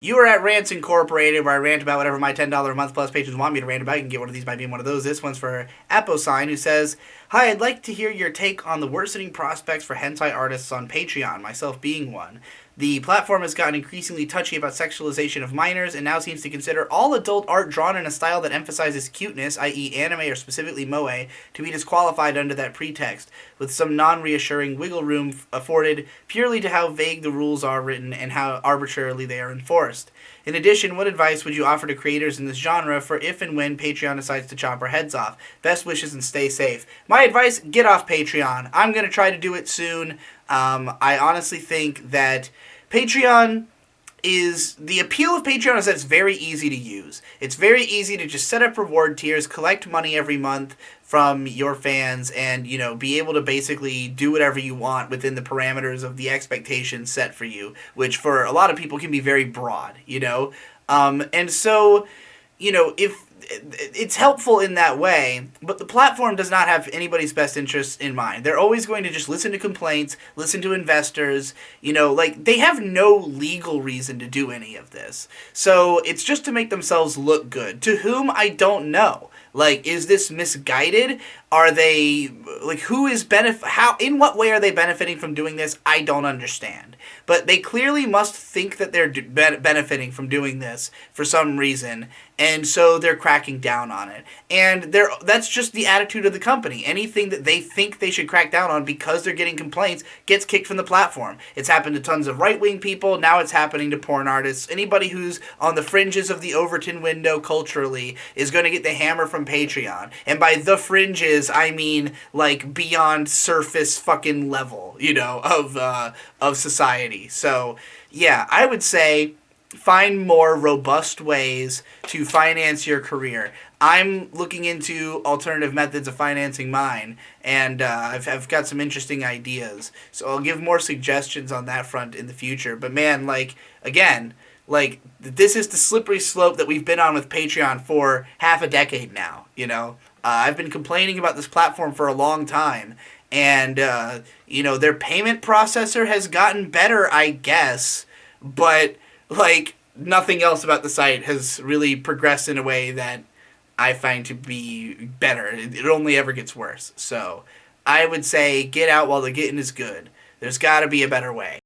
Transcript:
You are at Rants Incorporated, where I rant about whatever my $10 a month plus patrons want me to rant about. You can get one of these by being one of those. This one's for Aposign, who says, "Hi, I'd like to hear your take on the worsening prospects for hentai artists on Patreon, myself being one. The platform has gotten increasingly touchy about sexualization of minors and now seems to consider all adult art drawn in a style that emphasizes cuteness, i.e. anime or specifically moe, to be disqualified under that pretext, with some non-reassuring wiggle room afforded purely to how vague the rules are written and how arbitrarily they are enforced. In addition, what advice would you offer to creators in this genre for if and when Patreon decides to chop our heads off? Best wishes and stay safe." My advice, get off Patreon. I'm going to try to do it soon. I honestly think that Patreon is... The appeal of Patreon is that it's very easy to use. It's very easy to just set up reward tiers, collect money every month from your fans, and, you know, be able to basically do whatever you want within the parameters of the expectations set for you, which for a lot of people can be very broad, you know? And so, you know, if it's helpful in that way, but the platform does not have anybody's best interests in mind. They're always going to just listen to complaints, listen to investors, you know, like, they have no legal reason to do any of this. So it's just to make themselves look good. To whom, I don't know. Like, is this misguided? Are they, like, in what way are they benefiting from doing this? I don't understand. But they clearly must think that they're benefiting from doing this for some reason, and so they're cracking down on it. And that's just the attitude of the company. Anything that they think they should crack down on because they're getting complaints gets kicked from the platform. It's happened to tons of right-wing people, now it's happening to porn artists. Anybody who's on the fringes of the Overton window culturally is going to get the hammer from Patreon. And by the fringes, I mean, like, beyond surface fucking level, you know, of society. So, yeah, I would say find more robust ways to finance your career. I'm looking into alternative methods of financing mine, and I've got some interesting ideas. So I'll give more suggestions on that front in the future. But man, like, again, like, this is the slippery slope that we've been on with Patreon for half a decade now, you know? I've been complaining about this platform for a long time, and, you know, their payment processor has gotten better, I guess, but, like, nothing else about the site has really progressed in a way that I find to be better. It only ever gets worse. So I would say get out while the getting is good. There's got to be a better way.